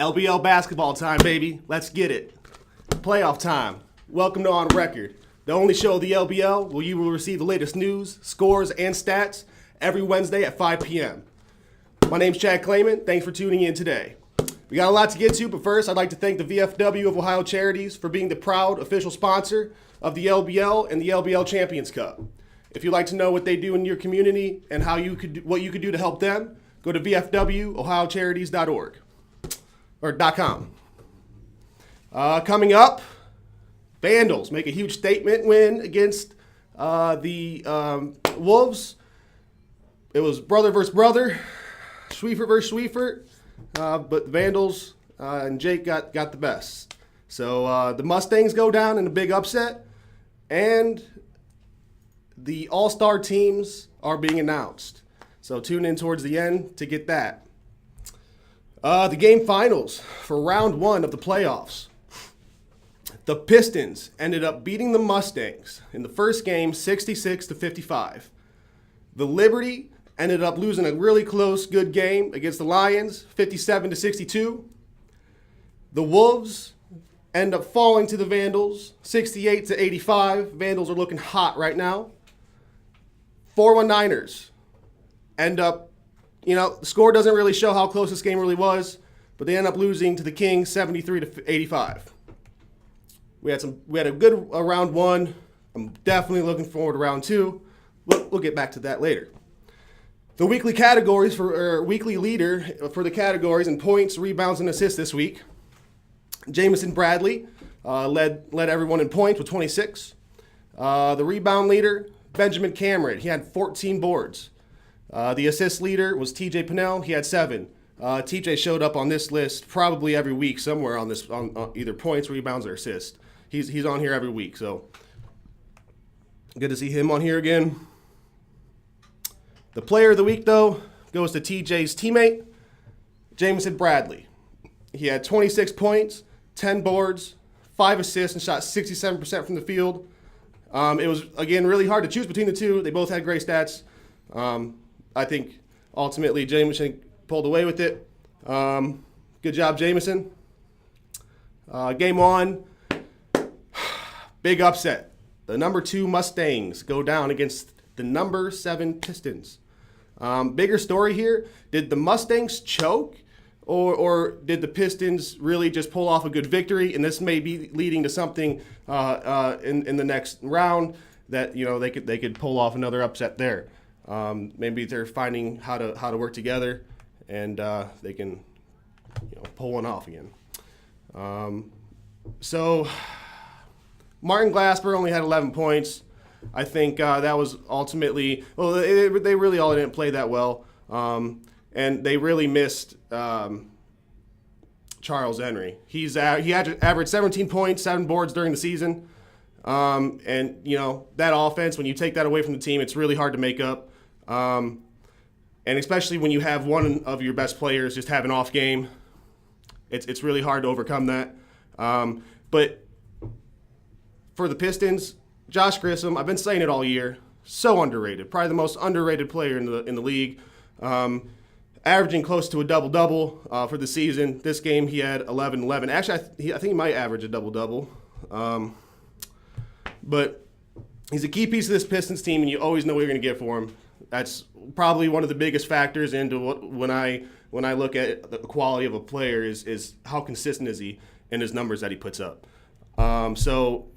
LBL basketball time, baby. Let's get it. Playoff time. Welcome to On Record, the only show of the LBL where you will receive the latest news, scores, and stats every Wednesday at 5 p.m. My name's Chad Kleman. Thanks for tuning in today. We got a lot to get to, but first I'd like to thank the VFW of Ohio Charities for being the proud official sponsor of the LBL and the LBL Champions Cup. If you'd like to know what they do in your community and what you could do to help them, go to vfwohiocharities.org or .com. Coming up, Vandals make a huge statement win against the Wolves. It was brother versus brother, Schwiefert versus Schwiefert, but the Vandals and Jake got the best. So the Mustangs go down in a big upset, and the all-star teams are being announced. So tune in towards the end to get that. The game finals for round one of the playoffs. The Pistons ended up beating the Mustangs in the first game 66-55. The Liberty ended up losing a really close, good game against the Lions, 57-62. The Wolves end up falling to the Vandals, 68-85. Vandals are looking hot right now. 4-1-9ers end up, the score doesn't really show how close this game really was, but they end up losing to the Kings 73-85. We had a good round one. I'm definitely looking forward to round two. We'll get back to that later. The weekly categories weekly leader for the categories in points, rebounds, and assists this week. Jamison Bradley led everyone in points with 26. The rebound leader, Benjamin Cameron, he had 14 boards. The assist leader was TJ Pinnell, he had 7. TJ showed up on this list probably every week somewhere on either points, rebounds, or assists. He's on here every week, so good to see him on here again. The player of the week, though, goes to TJ's teammate, Jamison Bradley. He had 26 points, 10 boards, 5 assists, and shot 67% from the field. It was, again, really hard to choose between the two. They both had great stats. I think, ultimately, Jamison pulled away with it. Good job, Jamison. Game on. Big upset. The number 2 Mustangs go down against the number 7 Pistons. Bigger story here. Did the Mustangs choke, or did the Pistons really just pull off a good victory? And this may be leading to something in the next round that they could pull off another upset there. Maybe they're finding how to work together, and they can pull one off again. So Martin Glasper only had 11 points. I think that was ultimately they really all didn't play that well, and they really missed Charles Henry. He averaged 17 points, 7 boards during the season, and that offense, when you take that away from the team, it's really hard to make up, and especially when you have one of your best players just have an off game, it's really hard to overcome that. But for the Pistons, Josh Grissom, I've been saying it all year, so underrated. Probably the most underrated player in the league. Averaging close to a double-double for the season. This game he had 11-11. Actually, I think he might average a double-double. But he's a key piece of this Pistons team, and you always know what you're going to get for him. That's probably one of the biggest factors into when I look at the quality of a player is how consistent is he in his numbers that he puts up. So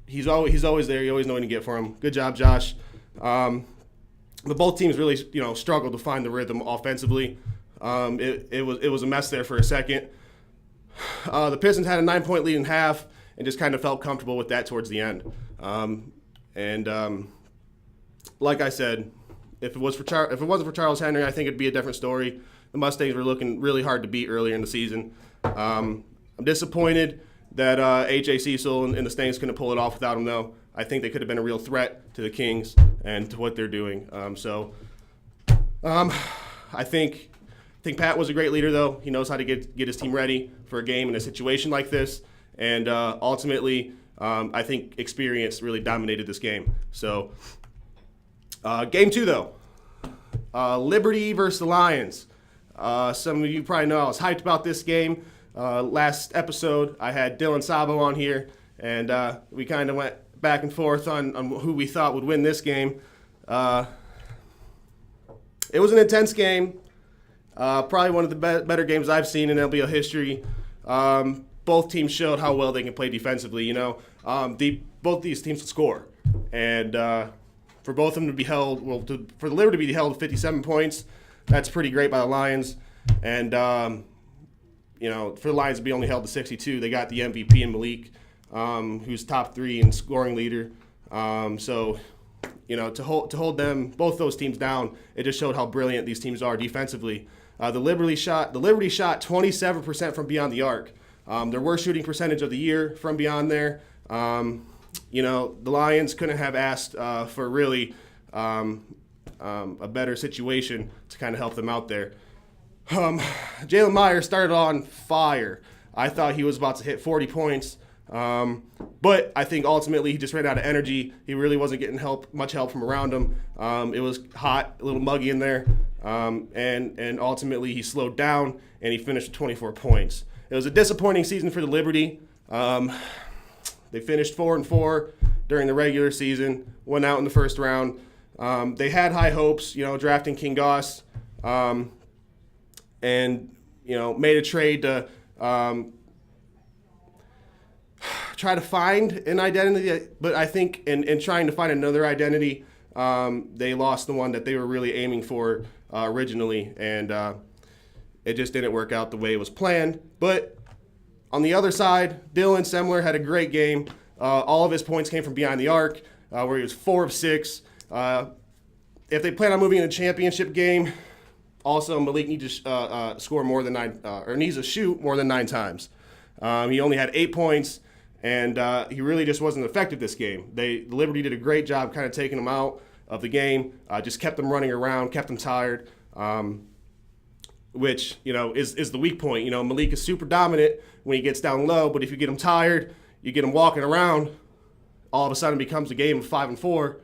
he's always there. You always know what to get for him. Good job, Josh. But both teams really struggled to find the rhythm offensively. It was a mess there for a second. The Pistons had a 9-point lead in half and just kind of felt comfortable with that towards the end. Like I said, if it wasn't for Charles Henry, I think it'd be a different story. The Mustangs were looking really hard to beat earlier in the season. I'm disappointed that A.J. Cecil and the Stangs couldn't pull it off without him, though. I think they could have been a real threat to the Kings and to what they're doing. I think Pat was a great leader, though. He knows how to get his team ready for a game in a situation like this. And ultimately, I think experience really dominated this game. So, game 2, though. Liberty versus the Lions. Some of you probably know I was hyped about this game. Last episode, I had Dylan Sabo on here, and we kind of went back and forth on who we thought would win this game. It was an intense game. Probably one of the better games I've seen in LBL history. Both teams showed how well they can play defensively. Both these teams could score, and for both of them to be held, for the Liberty to be held to 57 points, that's pretty great by the Lions. And for the Lions to be only held to 62, they got the MVP in Malik, who's top 3 and scoring leader. To hold them, both those teams down, it just showed how brilliant these teams are defensively. The Liberty shot 27% from beyond the arc. Their worst shooting percentage of the year from beyond there. The Lions couldn't have asked for really a better situation to kind of help them out there. Jalen Meyer started on fire. I thought he was about to hit 40 points, but I think ultimately he just ran out of energy. He really wasn't getting much help from around him. It was hot, a little muggy in there, and ultimately he slowed down and he finished with 24 points. It was a disappointing season for the Liberty. They finished 4-4 during the regular season, went out in the first round. They had high hopes, drafting King Goss, and made a trade to try to find an identity. But I think in trying to find another identity, they lost the one that they were really aiming for originally, and it just didn't work out the way it was planned. But on the other side, Dylan Semler had a great game. All of his points came from behind the arc, where he was 4 of 6. If they plan on moving in the championship game, also Malik needs to score more than 9, or needs to shoot more than 9 times. He only had 8 points, and he really just wasn't effective this game. The Liberty did a great job kind of taking him out of the game, just kept them running around, kept them tired. Which is the weak point. Malik is super dominant when he gets down low, but if you get him tired, you get him walking around, all of a sudden it becomes a game of 5-4.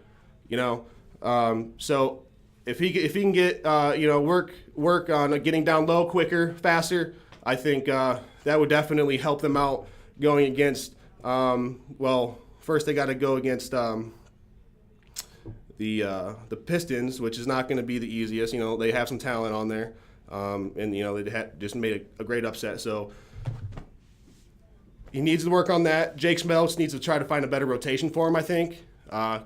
So if he can get work on getting down low quicker, faster, I think that would definitely help them out going against. First they got to go against the Pistons, which is not going to be the easiest. They have some talent on there. They just made a great upset. So he needs to work on that. Jake Smeltz needs to try to find a better rotation for him, I think.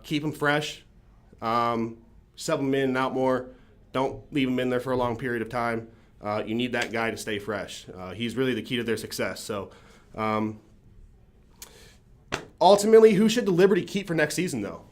Keep him fresh. Sub him in and out more. Don't leave him in there for a long period of time. You need that guy to stay fresh. He's really the key to their success. So ultimately, who should the Liberty keep for next season, though?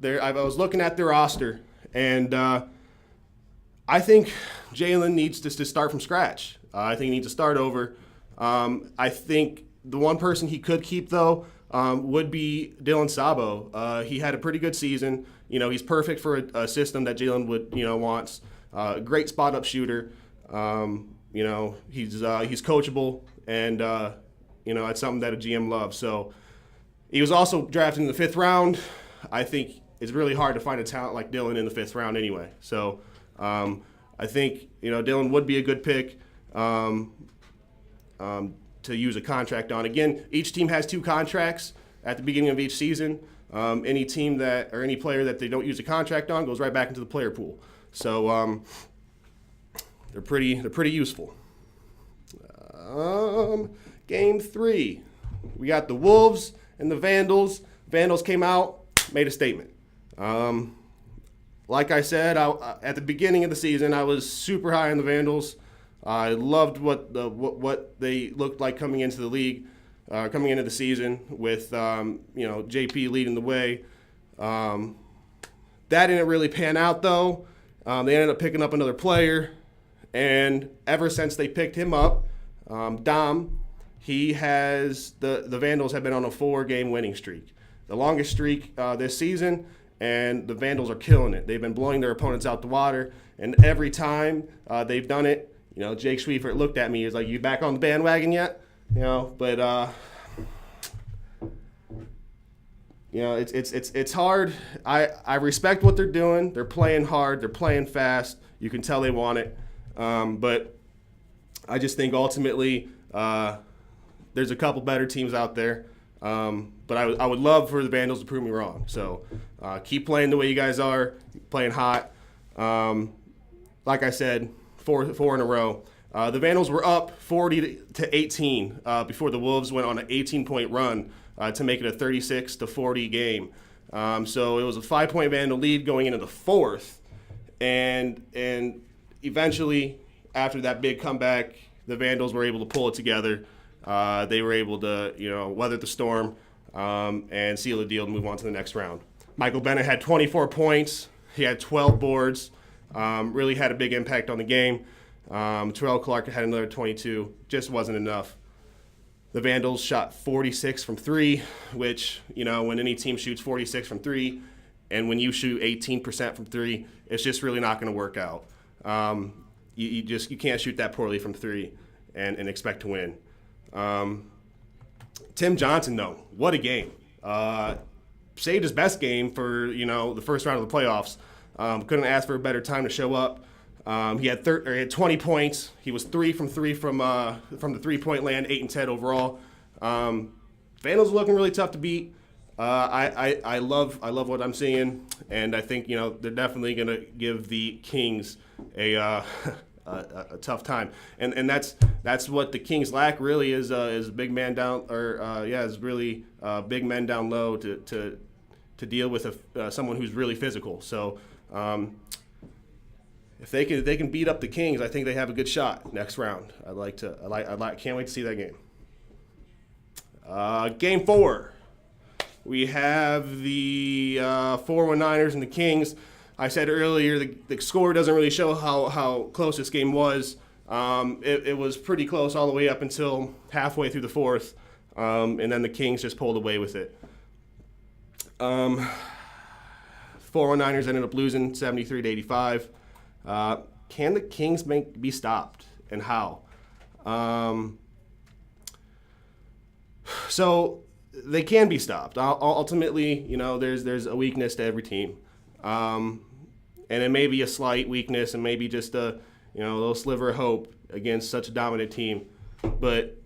I was looking at their roster, and I think Jalen needs to start from scratch. I think he needs to start over. I think the one person he could keep, though, would be Dylan Sabo. He had a pretty good season. He's perfect for a system that Jalen would, wants. Great spot-up shooter. He's coachable, and, it's something that a GM loves. So he was also drafted in the 5th round. I think it's really hard to find a talent like Dylan in the 5th round anyway. So I think, Dylan would be a good pick to use a contract on. Again, each team has 2 contracts at the beginning of each season. Any team or any player that they don't use a contract on goes right back into the player pool. So they're pretty useful. Game 3, we got the Wolves and the Vandals. Vandals came out, made a statement. Like I said, at the beginning of the season, I was super high on the Vandals. I loved what they looked like coming into the league, coming into the season with JP leading the way. That didn't really pan out though. They ended up picking up another player, and ever since they picked him up, Dom, the Vandals have been on a 4-game winning streak, the longest streak this season. And the Vandals are killing it. They've been blowing their opponents out the water, and every time they've done it, Jake Schwiefert looked at me. He was like, "You back on the bandwagon yet?" But it's hard. I respect what they're doing. They're playing hard. They're playing fast. You can tell they want it. But I just think ultimately there's a couple better teams out there. But I would love for the Vandals to prove me wrong. So keep playing the way you guys are, playing hot. Like I said, four in a row. The Vandals were up 40-18 before the Wolves went on an 18-point run to make it a 36-40 game. So it was a 5-point Vandal lead going into the fourth, and eventually, after that big comeback, the Vandals were able to pull it together. They were able to, weather the storm and seal the deal and move on to the next round. Michael Bennett had 24 points. He had 12 boards. Really had a big impact on the game. Terrell Clark had another 22. Just wasn't enough. The Vandals shot 46 from three, which, when any team shoots 46 from three, and when you shoot 18% from three, it's just really not going to work out. You can't shoot that poorly from three and expect to win. Tim Johnson, though, what a game. Saved his best game for, the first round of the playoffs. Couldn't ask for a better time to show up. He had 20 points. He was 3 from the three-point land, 8 and 10 overall. Vandals are looking really tough to beat. I love what I'm seeing, and I think they're definitely going to give the Kings a tough time, and that's what the Kings lack really is big man down is really big men down low to deal with someone who's really physical. So. If they can beat up the Kings, I think they have a good shot next round. Can't wait to see that game. Game 4, we have the 419ers and the Kings. I said earlier the score doesn't really show how close this game was. It was pretty close all the way up until halfway through the fourth, and then the Kings just pulled away with it. 419ers ended up losing 73-85. Can the Kings be stopped, and how? So they can be stopped. Ultimately, there's a weakness to every team, and it may be a slight weakness, and maybe just a little sliver of hope against such a dominant team. But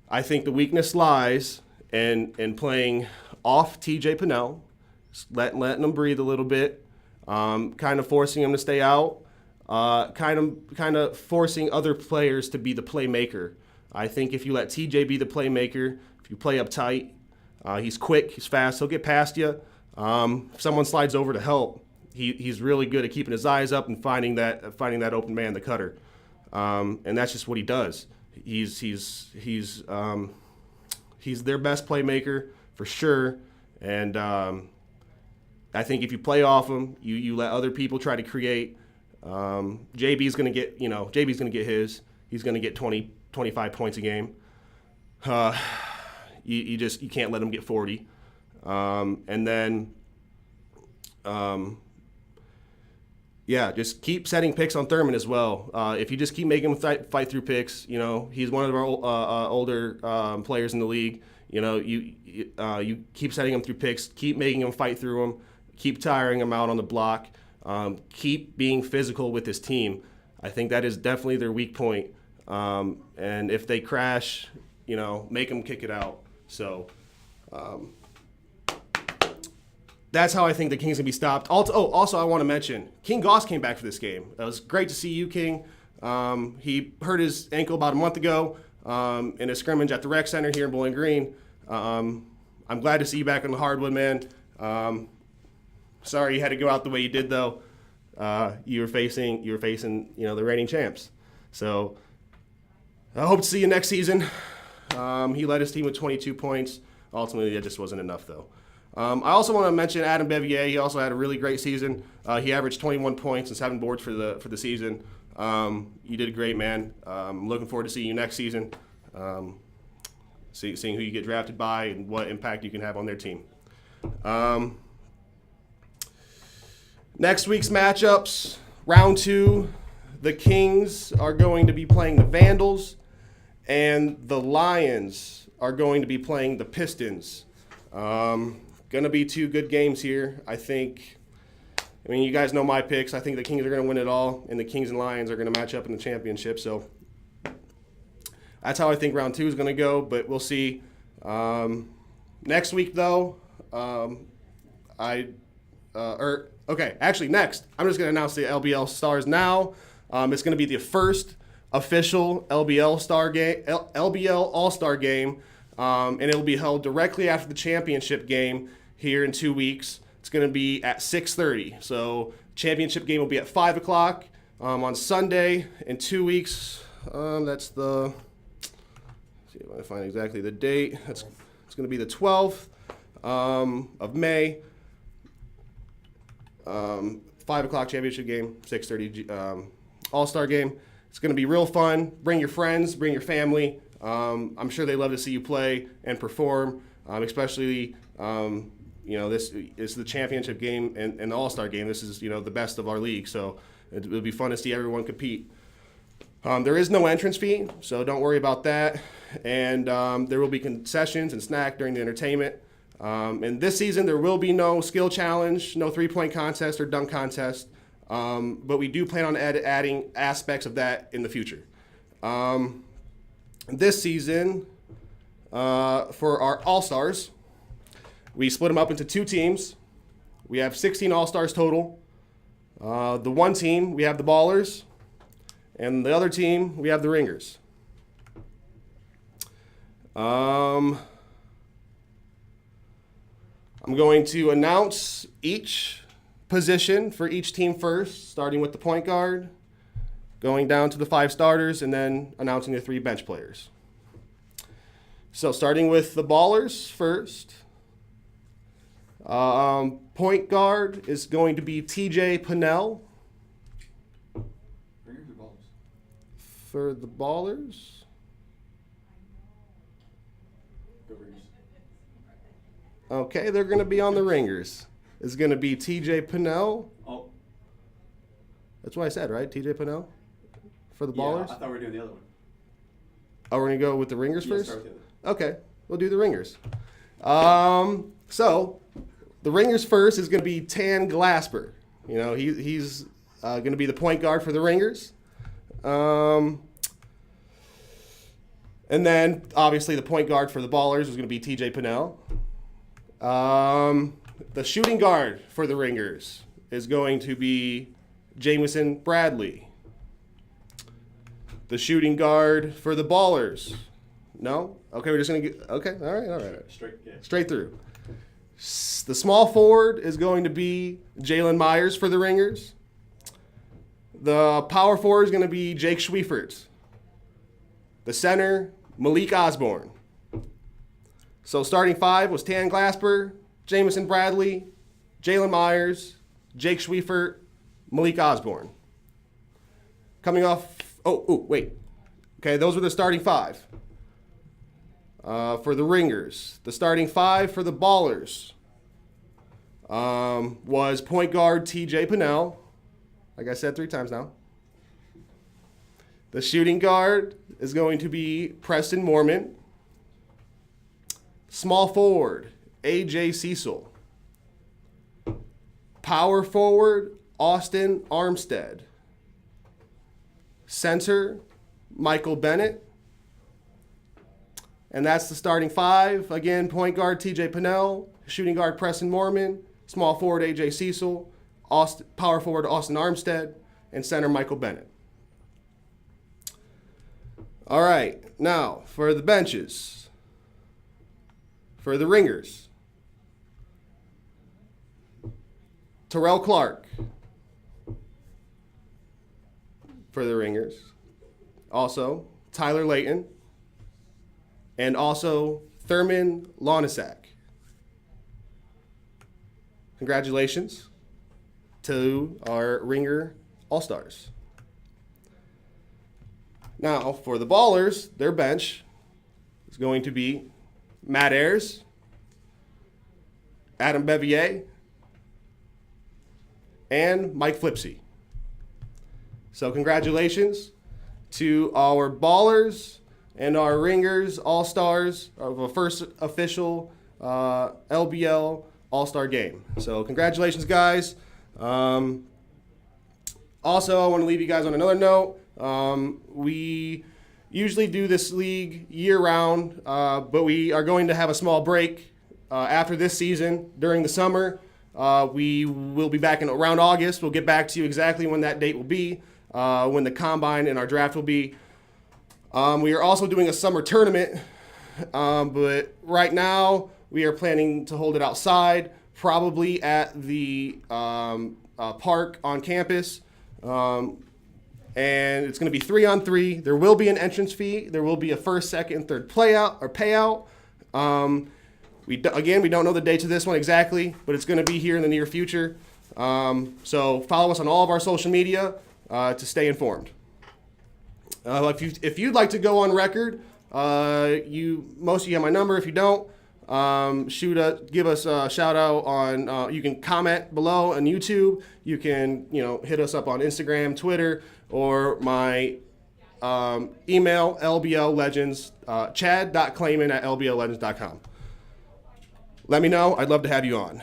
I think the weakness lies in playing off TJ Pennell, letting him breathe a little bit. Kind of forcing him to stay out, kind of forcing other players to be the playmaker. I think if you let TJ be the playmaker, if you play up tight, he's quick, he's fast, he'll get past you. If someone slides over to help, he's really good at keeping his eyes up and finding that open man, the cutter. And that's just what he does. He's their best playmaker for sure, and I think if you play off him, you let other people try to create. JB's going to get his. He's going to get 20, 25 points a game. You can't let him get 40. And then, just keep setting picks on Thurman as well. If you just keep making him fight through picks, he's one of our older players in the league. You keep setting him through picks, keep making him fight through them. Keep tiring him out on the block. Keep being physical with his team. I think that is definitely their weak point. And if they crash, make them kick it out. So that's how I think the Kings can be stopped. Also, I want to mention, King Goss came back for this game. It was great to see you, King. He hurt his ankle about a month ago in a scrimmage at the rec center here in Bowling Green. I'm glad to see you back on the hardwood, man. Sorry you had to go out the way you did, though. You were facing, the reigning champs. So I hope to see you next season. He led his team with 22 points. Ultimately, that just wasn't enough, though. I also want to mention Adam Bevier. He also had a really great season. He averaged 21 points and 7 boards for the season. You did great, man. I'm looking forward to seeing you next season. Seeing who you get drafted by and what impact you can have on their team. Next week's matchups, round 2, the Kings are going to be playing the Vandals, and the Lions are going to be playing the Pistons. Going to be 2 good games here. I think I mean, you guys know my picks. I think the Kings are going to win it all, and the Kings and Lions are going to match up in the championship. So that's how I think round 2 is going to go, but we'll see. Next week, though, next, I'm just going to announce the LBL Stars now. It's going to be the first official LBL All-Star game, and it will be held directly after the championship game here in 2 weeks. It's going to be at 6:30. So championship game will be at 5 o'clock on Sunday in 2 weeks. That's the, let's see if I can find exactly the date. It's going to be the 12th of May. 5 o'clock championship game, 6:30 All-Star game. It's going to be real fun. Bring your friends, bring your family. I'm sure they love to see you play and perform, especially, this is the championship game and the All-Star game. This is, the best of our league, so it'll be fun to see everyone compete. There is no entrance fee, so don't worry about that. And there will be concessions and snack during the entertainment. And this season, there will be no skill challenge, no three-point contest or dunk contest, but we do plan on adding aspects of that in the future. This season, for our All-Stars, we split them up into 2 teams. We have 16 All-Stars total. The one team, we have the Ballers, and the other team, we have the Ringers. I'm going to announce each position for each team first, starting with the point guard, going down to the 5 starters, and then announcing the 3 bench players. So starting with the Ballers first. Point guard is going to be TJ Pinnell. For the Ballers. Okay, they're going to be on the Ringers. It's going to be TJ Pinnell. Oh. That's what I said, right? TJ Pinnell? For the Ballers? I thought we were doing the other one. Oh, we're going to go with the Ringers first? Start with the other. Okay, we'll do the Ringers. So, the Ringers first is going to be Tan Glasper. He's going to be the point guard for the Ringers. And then, obviously, the point guard for the Ballers is going to be TJ Pinnell. The shooting guard for the Ringers is going to be Jamison Bradley. The shooting guard for the Ballers. No? Okay, we're just going to get... Okay, all right. Straight through. The small forward is going to be Jalen Myers for the Ringers. The power forward is going to be Jake Schwiefert. The center, Malik Osborne. So starting 5 was Tan Glasper, Jamison Bradley, Jalen Myers, Jake Schwiefert, Malik Osborne. Coming off... wait. Okay, those were the starting 5 for the Ringers. The starting 5 for the Ballers was point guard TJ Pinnell. Like I said 3 times now. The shooting guard is going to be Preston Mormon. Small forward, AJ Cecil. Power forward, Austin Armstead. Center, Michael Bennett. And that's the starting 5. Again, point guard TJ Pinnell, shooting guard Preston Mormon, small forward AJ Cecil, power forward Austin Armstead, and center Michael Bennett. All right, now for the benches. For the Ringers, Terrell Clark. For the Ringers, also Tyler Layton, and also Thurman Lonisak. Congratulations to our Ringer All-Stars. Now, for the Ballers, their bench is going to be Matt Ayers, Adam Bevier, and Mike Flipsy. So congratulations to our Ballers and our Ringers All-Stars of a first official LBL All-Star game. So congratulations, guys. Also, I want to leave you guys on another note. We usually do this league year-round, but we are going to have a small break after this season during the summer. We will be back in around August. We'll get back to you exactly when that date will be, when the combine and our draft will be. We are also doing a summer tournament, but right now we are planning to hold it outside, probably at the park on campus. And it's going to be 3-on-3. There will be an entrance fee. There will be a first, second, and third payout. We don't know the dates of this one exactly, but it's going to be here in the near future. So follow us on all of our social media to stay informed. If you'd like to go on record, most of you have my number. If you don't, give us a shout out on. You can comment below on YouTube. You can hit us up on Instagram, Twitter, or my email lbllegends chad.kleman@lbllegends.com. Let me know. I'd love to have you on.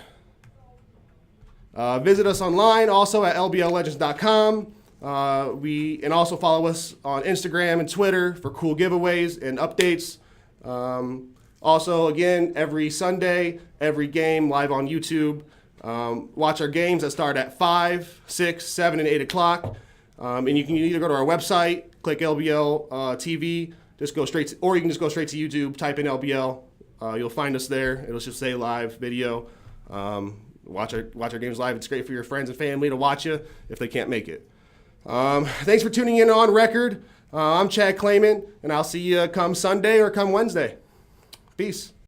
Visit us online also at lbllegends.com. And also follow us on Instagram and Twitter for cool giveaways and updates. Also, again, every Sunday, every game live on YouTube. Watch our games that start at 5, 6, 7, and 8 o'clock. And you can either go to our website, click LBL TV, or you can just go straight to YouTube, type in LBL. You'll find us there. It'll just say live video. Watch our games live. It's great for your friends and family to watch you if they can't make it. Thanks for tuning in on record. I'm Chad Kleman, and I'll see you come Sunday or come Wednesday. Peace.